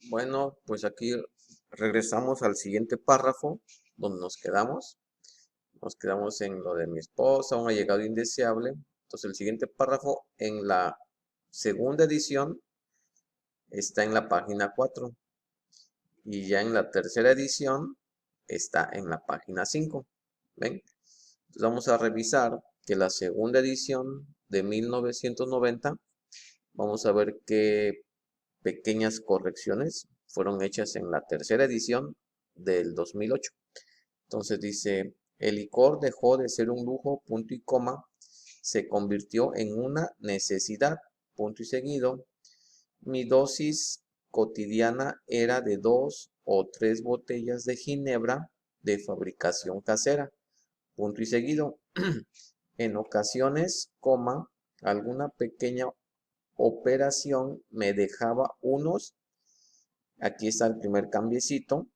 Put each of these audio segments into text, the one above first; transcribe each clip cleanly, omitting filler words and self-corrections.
Bueno, pues aquí regresamos al siguiente párrafo donde nos quedamos. Nos quedamos en lo de mi esposa, un allegado indeseable. Entonces el siguiente párrafo en la segunda edición está en la página 4 y ya en la tercera edición está en la página 5. ¿Ven? Entonces vamos a revisar que la segunda edición de 1990, vamos a ver qué pequeñas correcciones fueron hechas en la tercera edición del 2008. Entonces dice, el licor dejó de ser un lujo, punto y coma, se convirtió en una necesidad, punto y seguido. Mi dosis cotidiana era de 2 o 3 botellas de ginebra de fabricación casera, punto y seguido. En ocasiones, coma, alguna pequeña operación me dejaba aquí está el primer cambiecito,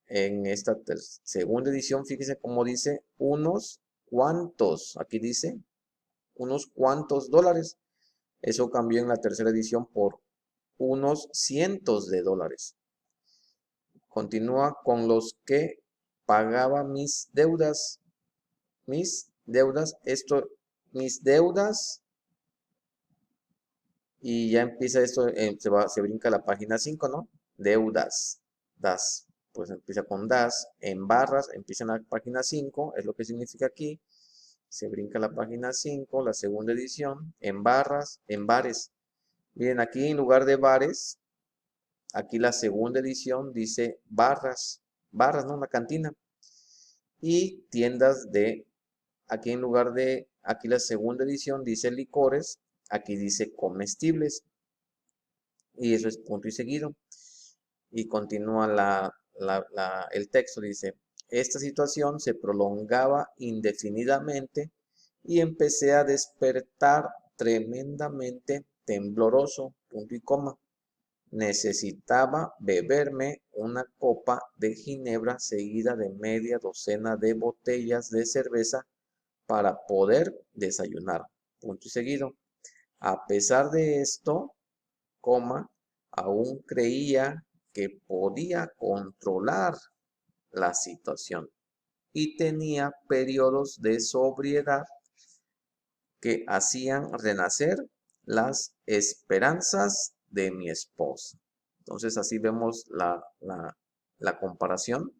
en esta segunda edición, fíjese cómo dice, unos cuantos, aquí dice, unos cuantos dólares. Eso cambió en la tercera edición por unos cientos de dólares. Continúa con los que pagaba mis deudas, mis deudas, y ya empieza esto, se brinca a la página 5, ¿no? Deudas, das, pues empieza con das, en barras, empieza en la página 5, es lo que significa aquí. Se brinca a la página 5, la segunda edición, en barras, en bares. Miren, aquí en lugar de bares, aquí la segunda edición dice barras, barras, ¿no? Una cantina. Y tiendas aquí en lugar de, aquí la segunda edición dice licores, aquí dice comestibles. Y eso es punto y seguido. Y continúa el texto, dice, esta situación se prolongaba indefinidamente y empecé a despertar tremendamente tembloroso, punto y coma. Necesitaba beberme una copa de ginebra seguida de media docena de botellas de cerveza para poder desayunar, punto y seguido. A pesar de esto, coma, aún creía que podía controlar la situación y tenía periodos de sobriedad que hacían renacer las esperanzas de mi esposa. Entonces así vemos la comparación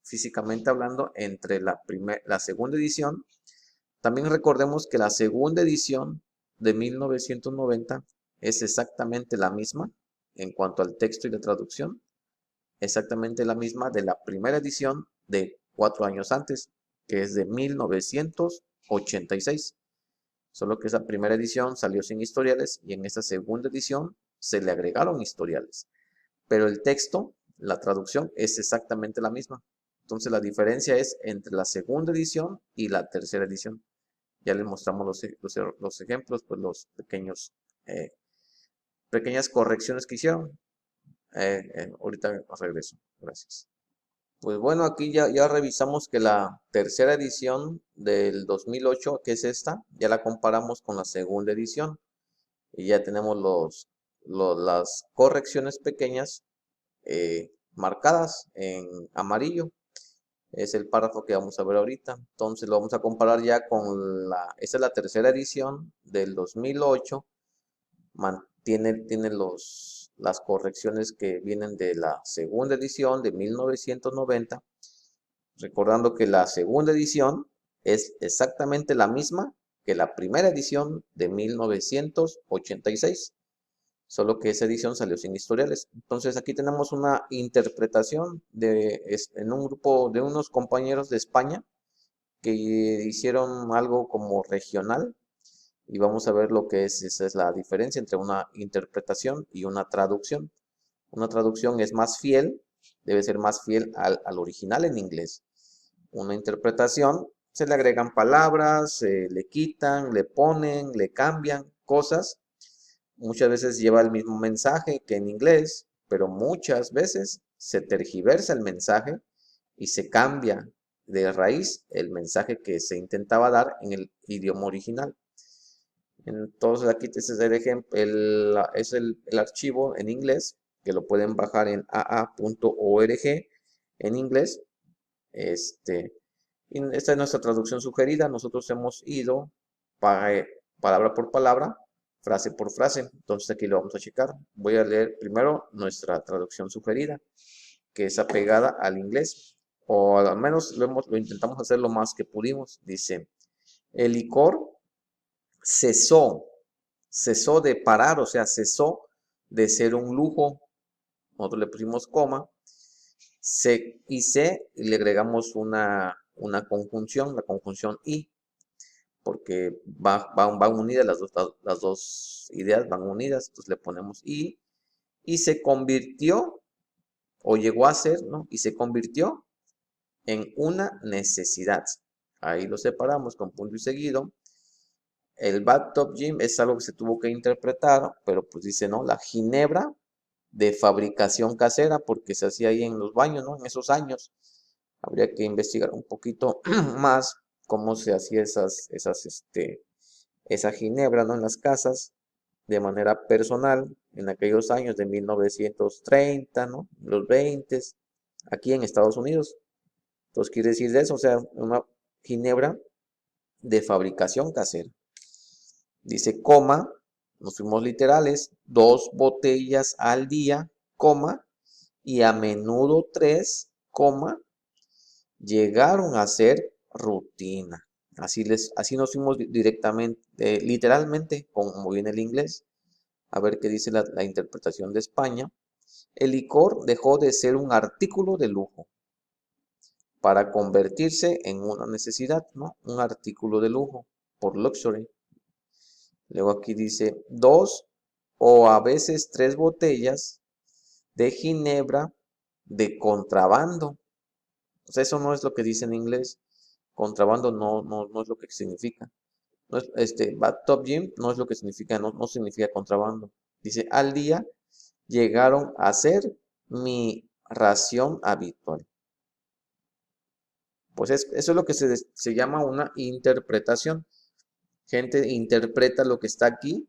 físicamente hablando entre la segunda edición. También recordemos que la segunda edición de 1990 es exactamente la misma en cuanto al texto y la traducción, exactamente la misma de la primera edición de 4 años antes, que es de 1986. Solo que esa primera edición salió sin historiales y en esta segunda edición se le agregaron historiales. Pero el texto, la traducción es exactamente la misma. Entonces la diferencia es entre la segunda edición y la tercera edición. Ya les mostramos los ejemplos, pues los pequeñas correcciones que hicieron. Ahorita regreso. Gracias. Pues bueno, aquí ya revisamos que la tercera edición del 2008, que es esta, ya la comparamos con la segunda edición. Y ya tenemos las correcciones pequeñas marcadas en amarillo. Es el párrafo que vamos a ver ahorita. Entonces lo vamos a comparar ya con esta es la tercera edición del 2008. Tiene las correcciones que vienen de la segunda edición de 1990. Recordando que la segunda edición es exactamente la misma que la primera edición de 1986. Solo que esa edición salió sin historiales. Entonces aquí tenemos una interpretación en un grupo de unos compañeros de España que hicieron algo como regional y vamos a ver lo que esa es la diferencia entre una interpretación y una traducción. Una traducción es más fiel, debe ser más fiel al original en inglés. Una interpretación se le agregan palabras, se le quitan, le ponen, le cambian cosas. Muchas veces lleva el mismo mensaje que en inglés, pero muchas veces se tergiversa el mensaje y se cambia de raíz el mensaje que se intentaba dar en el idioma original. Entonces aquí este es el ejemplo, es el archivo en inglés que lo pueden bajar en aa.org en inglés. Y esta es nuestra traducción sugerida. Nosotros hemos ido palabra por palabra, frase por frase. Entonces aquí lo vamos a checar. Voy a leer primero nuestra traducción sugerida, que es apegada al inglés, o al menos lo intentamos hacer lo más que pudimos. Dice, el licor cesó de parar, o sea, cesó de ser un lujo. Nosotros le pusimos coma, y le agregamos una conjunción, la conjunción y, porque van unidas las dos ideas, van unidas, entonces le ponemos y se convirtió, o llegó a ser, ¿no? Y se convirtió en una necesidad. Ahí lo separamos con punto y seguido. El bathtub gin es algo que se tuvo que interpretar, pero pues dice, ¿no? La ginebra de fabricación casera, porque se hacía ahí en los baños, ¿no? En esos años. Habría que investigar un poquito más cómo se hacía esa ginebra, ¿no? En las casas, de manera personal, en aquellos años de 1930, ¿no? Los 20, aquí en Estados Unidos. Entonces quiere decir de eso, o sea, una ginebra de fabricación casera. Dice, coma, nos fuimos literales, 2 botellas al día, coma, y a menudo 3, coma, llegaron a ser rutina. Así nos fuimos directamente, literalmente, como viene el inglés. A ver qué dice la interpretación de España. El licor dejó de ser un artículo de lujo para convertirse en una necesidad, ¿no? Un artículo de lujo, por luxury. Luego aquí dice 2 o a veces 3 botellas de ginebra de contrabando. O sea, eso no es lo que dice en inglés. Contrabando no es lo que significa. No es, bathtub gin no es lo que significa, no significa contrabando. Dice, al día llegaron a ser mi ración habitual. Pues eso es lo que se llama una interpretación. Gente interpreta lo que está aquí,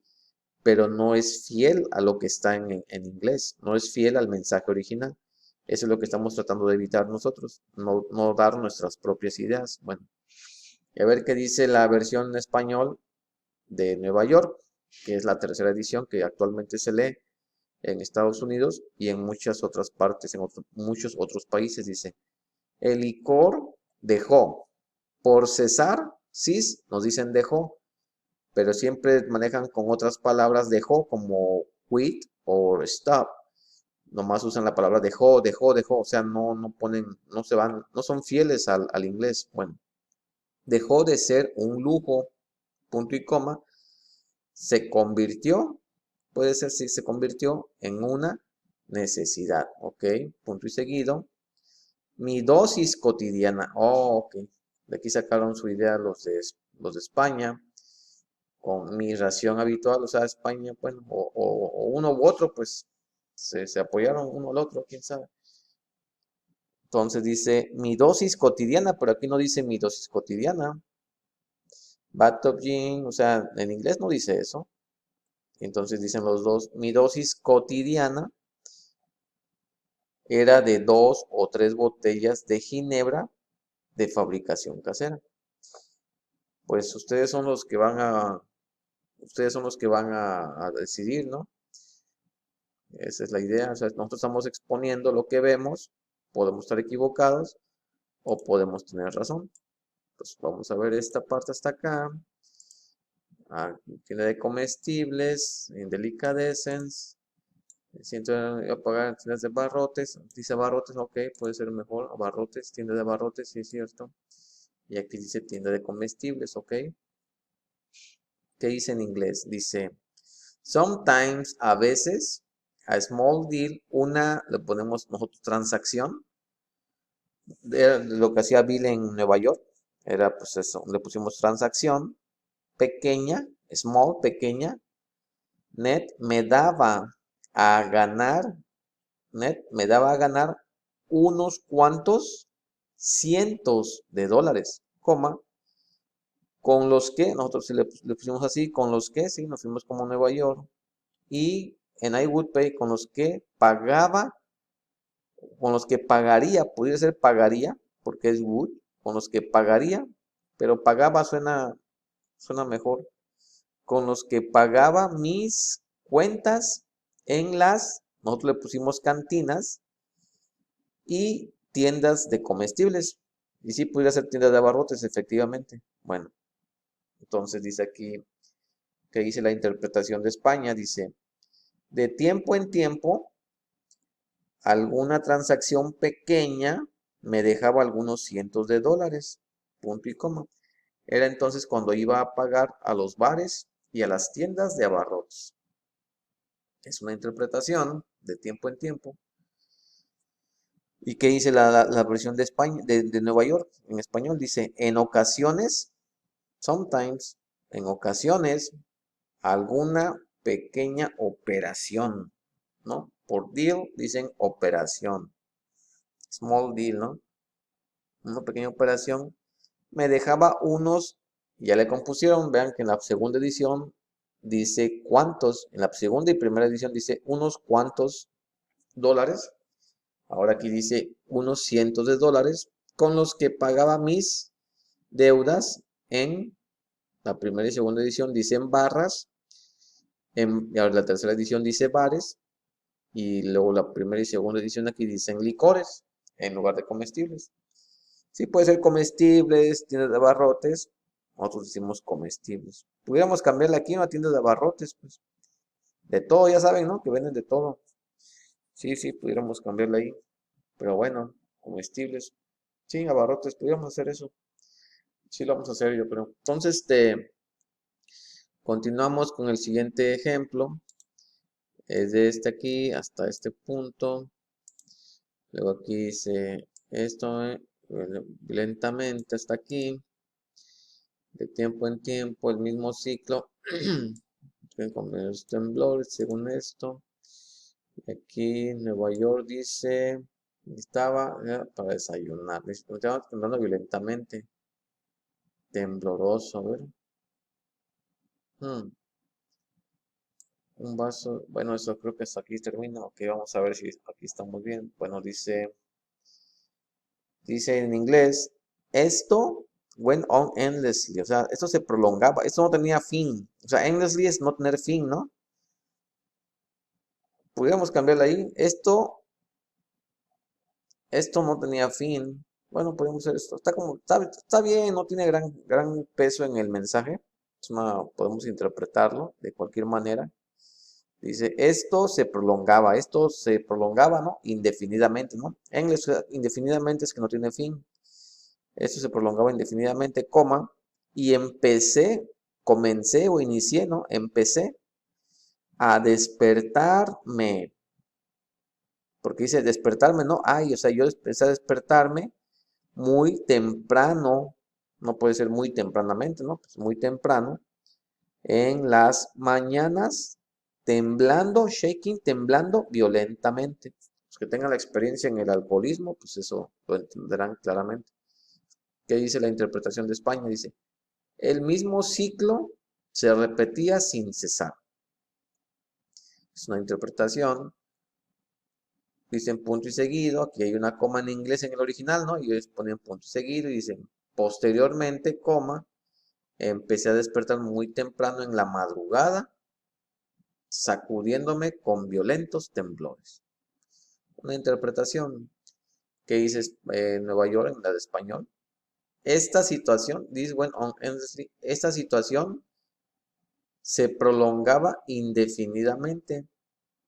pero no es fiel a lo que está en inglés, no es fiel al mensaje original. Eso es lo que estamos tratando de evitar nosotros, no dar nuestras propias ideas. Bueno, y a ver qué dice la versión en español de Nueva York, que es la tercera edición que actualmente se lee en Estados Unidos y en muchas otras partes, en muchos otros países. Dice, el licor dejó, por cesar, cis, nos dicen dejó, pero siempre manejan con otras palabras dejó, como quit o stop. Nomás usan la palabra dejó, o sea, no ponen, no se van, no son fieles al inglés. Bueno, dejó de ser un lujo, punto y coma, se convirtió, puede ser si se convirtió en una necesidad, ok, punto y seguido. Mi dosis cotidiana, oh, ok, de aquí sacaron su idea los de España, con mi ración habitual, o sea, España, bueno, o uno u otro, pues se apoyaron uno al otro, quién sabe. Entonces dice mi dosis cotidiana, pero aquí no dice mi dosis cotidiana. Bathtub gin, o sea, en inglés no dice eso. Entonces dicen los dos, mi dosis cotidiana era de 2 o 3 botellas de ginebra de fabricación casera. Pues ustedes son los que van a decidir, ¿no? Esa es la idea. O sea, nosotros estamos exponiendo lo que vemos, podemos estar equivocados o podemos tener razón. Pues vamos a ver esta parte hasta acá. Tienda de comestibles, en delicadessens. Siento pagar tiendas de barrotes. Dice barrotes, ok, puede ser mejor. Barrotes, tienda de barrotes, sí es cierto. Y aquí dice tienda de comestibles, ok. ¿Qué dice en inglés? Dice, sometimes, a veces, a small deal, le ponemos nosotros transacción. De lo que hacía Bill en Nueva York, era pues eso, le pusimos transacción pequeña, small, pequeña. Net me daba a ganar, net me daba a ganar unos cuantos cientos de dólares, coma, con los que, nosotros si le pusimos así, con los que, sí, nos fuimos como Nueva York, y and I would pay, con los que pagaba, con los que pagaría, podría ser pagaría, porque es would, con los que pagaría, pero pagaba suena mejor, con los que pagaba mis cuentas en nosotros le pusimos cantinas y tiendas de comestibles. Y sí, pudiera ser tiendas de abarrotes, efectivamente. Bueno, entonces dice aquí que dice la interpretación de España, dice, de tiempo en tiempo, alguna transacción pequeña me dejaba algunos cientos de dólares, punto y coma. Era entonces cuando iba a pagar a los bares y a las tiendas de abarrotes. Es una interpretación de tiempo en tiempo. ¿Y qué dice la versión de España, de Nueva York en español? Dice, en ocasiones, sometimes, en ocasiones, alguna pequeña operación, ¿no? Por deal dicen operación. Small deal, ¿no? Una pequeña operación me dejaba ya le compusieron, vean que en la segunda edición dice cuántos, en la segunda y primera edición dice unos cuantos dólares. Ahora aquí dice unos cientos de dólares con los que pagaba mis deudas en la primera y segunda edición dicen barras, y ahora la tercera edición dice bares, y luego la primera y segunda edición aquí dicen licores en lugar de comestibles. Sí, puede ser comestibles, tiendas de abarrotes, nosotros decimos comestibles. Pudiéramos cambiarle aquí una tienda de abarrotes, pues, de todo, ya saben, ¿no? Que venden de todo. Sí, pudiéramos cambiarle ahí, pero bueno, comestibles. Sí, abarrotes, pudiéramos hacer eso. Sí, lo vamos a hacer, yo creo. Entonces, continuamos con el siguiente ejemplo. Es de este aquí hasta este punto. Luego aquí dice esto lentamente hasta aquí. De tiempo en tiempo, el mismo ciclo. Con los temblores, según esto. Aquí Nueva York dice, estaba para desayunar. Estaba temblando violentamente. Tembloroso, a ver. Hmm. Un vaso, bueno, eso creo que hasta aquí termina. Ok, vamos a ver si aquí estamos bien. Bueno, dice en inglés, esto went on endlessly. O sea, esto se prolongaba, esto no tenía fin. O sea, endlessly es no tener fin, ¿no? Pudiéramos cambiarle ahí. Esto no tenía fin. Bueno, podemos hacer esto. Está bien, no tiene gran peso en el mensaje. Podemos interpretarlo de cualquier manera. Dice, esto se prolongaba, ¿no? Indefinidamente, ¿no? En inglés, indefinidamente es que no tiene fin. Esto se prolongaba indefinidamente, coma, y comencé o inicié, ¿no? Empecé a despertarme. Porque dice despertarme, ¿no? Ay, o sea, yo empecé a despertarme muy temprano, no puede ser muy tempranamente, ¿no? Pues muy temprano, en las mañanas, temblando violentamente. Los que tengan la experiencia en el alcoholismo, pues eso lo entenderán claramente. ¿Qué dice la interpretación de España? Dice, el mismo ciclo se repetía sin cesar. Es una interpretación. Dicen punto y seguido. Aquí hay una coma en inglés en el original, ¿no? Y ellos ponen punto y seguido y dicen, posteriormente, coma, empecé a despertar muy temprano en la madrugada, sacudiéndome con violentos temblores. Una interpretación que dice Nueva York en la de español. Esta situación, this went on endlessly, esta situación se prolongaba indefinidamente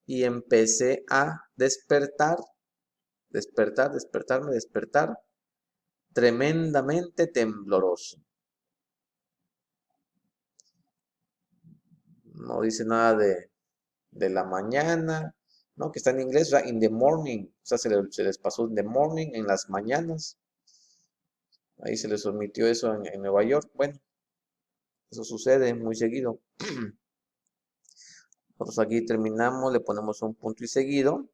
y empecé a despertar tremendamente tembloroso. No dice nada de la mañana, ¿no? Que está en inglés, o sea, in the morning, o sea, se les pasó in the morning, en las mañanas. Ahí se les omitió eso en Nueva York. Bueno, eso sucede muy seguido. Nosotros aquí terminamos, le ponemos un punto y seguido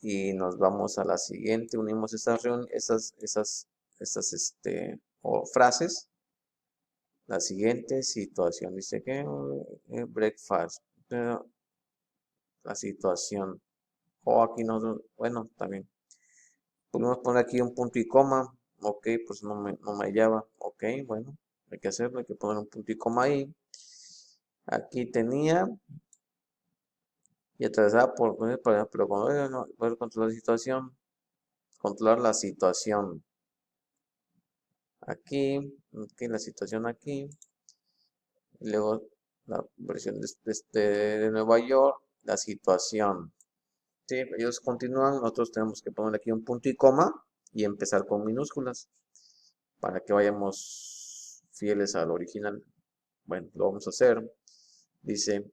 y nos vamos a la siguiente. Unimos frases. La siguiente situación dice que breakfast. la situación. O aquí no, bueno, también. Podemos poner aquí un punto y coma. Ok, pues no me hallaba. Ok, bueno, hay que hacerlo, hay que poner un punto y coma ahí. Aquí tenía y atravesada pero cuando no, poder controlar la situación. Aquí, la situación aquí. Y luego la versión de Nueva York, la situación. Sí, ellos continúan, nosotros tenemos que poner aquí un punto y coma y empezar con minúsculas para que vayamos fieles al original. Bueno, lo vamos a hacer. Dice,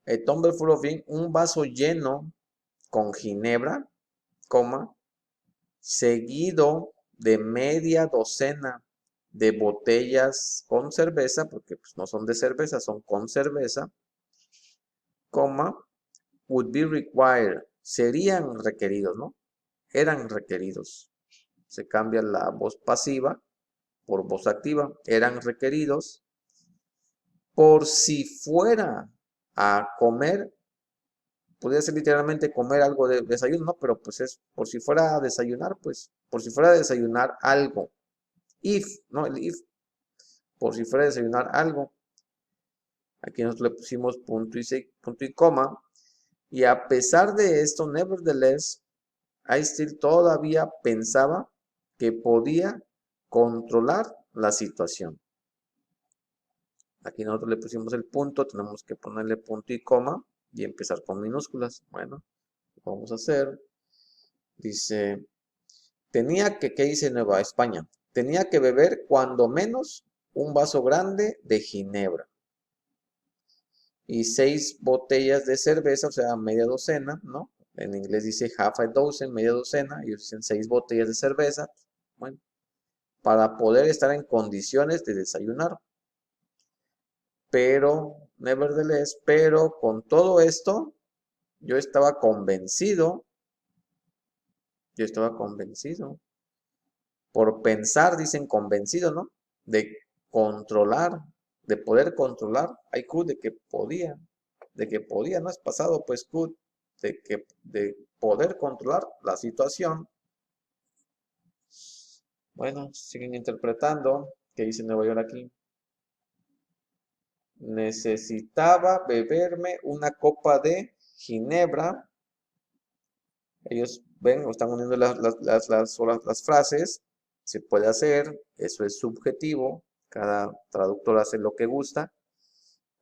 a tumbler full of ink, un vaso lleno con ginebra, coma, seguido de media docena de botellas con cerveza, porque pues, no son de cerveza, son con cerveza, coma, would be required, serían requeridos, ¿no? Eran requeridos. Se cambia la voz pasiva por voz activa. Eran requeridos por si fuera a comer. Podría ser literalmente comer algo de desayuno, ¿no? Pero pues es por si fuera a desayunar, pues. Por si fuera a desayunar algo. If, ¿no? El if. Por si fuera a desayunar algo. Aquí nosotros le pusimos punto y coma. Y a pesar de esto, nevertheless, I still todavía pensaba que podía controlar la situación. Aquí nosotros le pusimos el punto, tenemos que ponerle punto y coma y empezar con minúsculas. Bueno, lo vamos a hacer. Dice, ¿qué dice Nueva España? Tenía que beber cuando menos un vaso grande de ginebra y 6 botellas de cerveza, o sea, media docena, ¿no? En inglés dice half a dozen, media docena, y ellos dicen 6 botellas de cerveza. Bueno, para poder estar en condiciones de desayunar. Pero, nevertheless, pero con todo esto, yo estaba convencido por pensar, dicen convencido, ¿no? De controlar, de poder controlar, I could, de que podía, no es pasado, pues could, de poder controlar la situación. Bueno, siguen interpretando, ¿qué dice Nueva York aquí? Necesitaba beberme una copa de ginebra. Ellos ven o están uniendo las frases. Se puede hacer, eso es subjetivo. Cada traductor hace lo que gusta.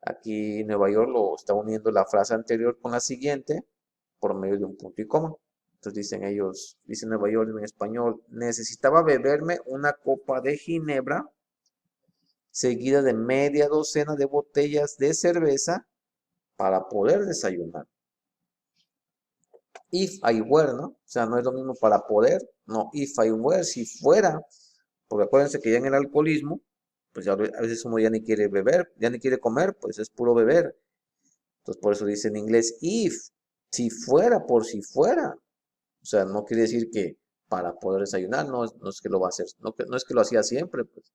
Aquí Nueva York lo está uniendo la frase anterior con la siguiente por medio de un punto y coma. Entonces dicen ellos, dice Nueva York en español, necesitaba beberme una copa de ginebra seguida de media docena de botellas de cerveza para poder desayunar. If I were, ¿no? O sea, no es lo mismo para poder, no, if I were, si fuera, porque acuérdense que ya en el alcoholismo, pues ya a veces uno ya ni quiere beber, ya ni quiere comer, pues es puro beber. Entonces por eso dice en inglés if, si fuera, por si fuera. O sea, no quiere decir que para poder desayunar, no es que lo va a hacer, no es que lo hacía siempre, pues.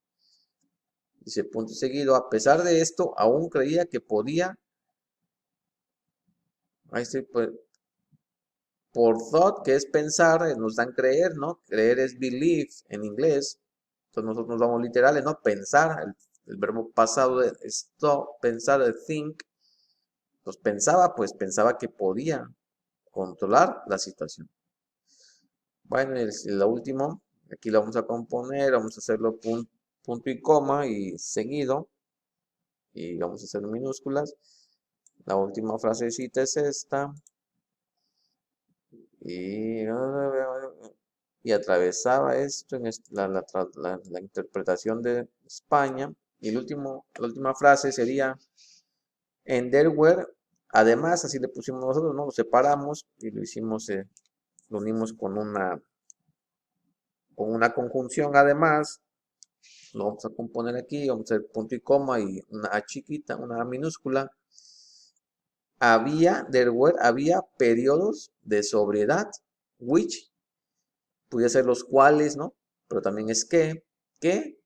Dice punto seguido, a pesar de esto, aún creía que podía, ahí estoy, pues, por thought, que es pensar, nos dan creer, ¿no? Creer es believe en inglés. Entonces nosotros nos vamos literales, ¿no? Pensar, el verbo pasado de stop, pensar, de think. Pues pensaba que podía controlar la situación. Bueno, y lo último, aquí lo vamos a componer, vamos a hacerlo punto y coma y seguido. Y vamos a hacer minúsculas. La última frasecita es esta. Y atravesaba esto en la interpretación de España. Y la última frase sería, en there were, además, así le pusimos nosotros, ¿no? Lo separamos y lo hicimos, lo unimos con una conjunción, además, lo vamos a componer aquí, vamos a hacer punto y coma y una A chiquita, una A minúscula. Había periodos de sobriedad, which pudiera ser los cuales, ¿no? Pero también es que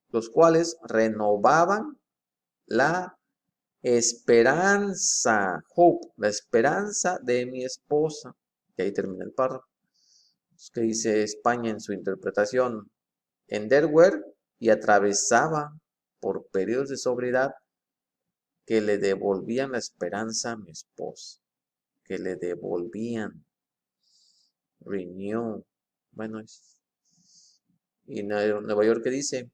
los cuales renovaban la esperanza, hope, la esperanza de mi esposa. Y ahí termina el párrafo. ¿Qué dice España en su interpretación? En there were, y atravesaba por periodos de sobriedad que le devolvían la esperanza a mi esposa. Que le devolvían. Renew. Bueno, y Nueva York, ¿qué dice?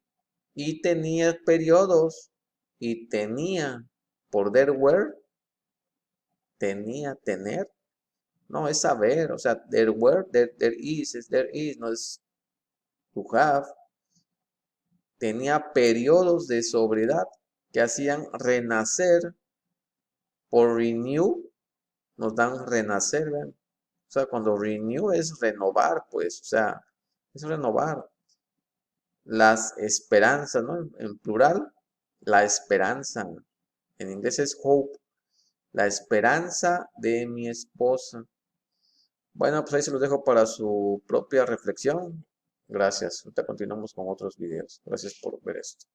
Y tenía periodos, y tenía, por there were, tenía, tener, no, es saber, o sea, there were, there is, es there is, no es to have. Tenía periodos de sobriedad que hacían renacer, por renew, nos dan renacer, ¿ven? O sea, cuando renew es renovar, pues, o sea, es renovar. Las esperanzas, ¿no? En plural, la esperanza. En inglés es hope. La esperanza de mi esposa. Bueno, pues ahí se los dejo para su propia reflexión. Gracias. Ahorita continuamos con otros videos. Gracias por ver esto.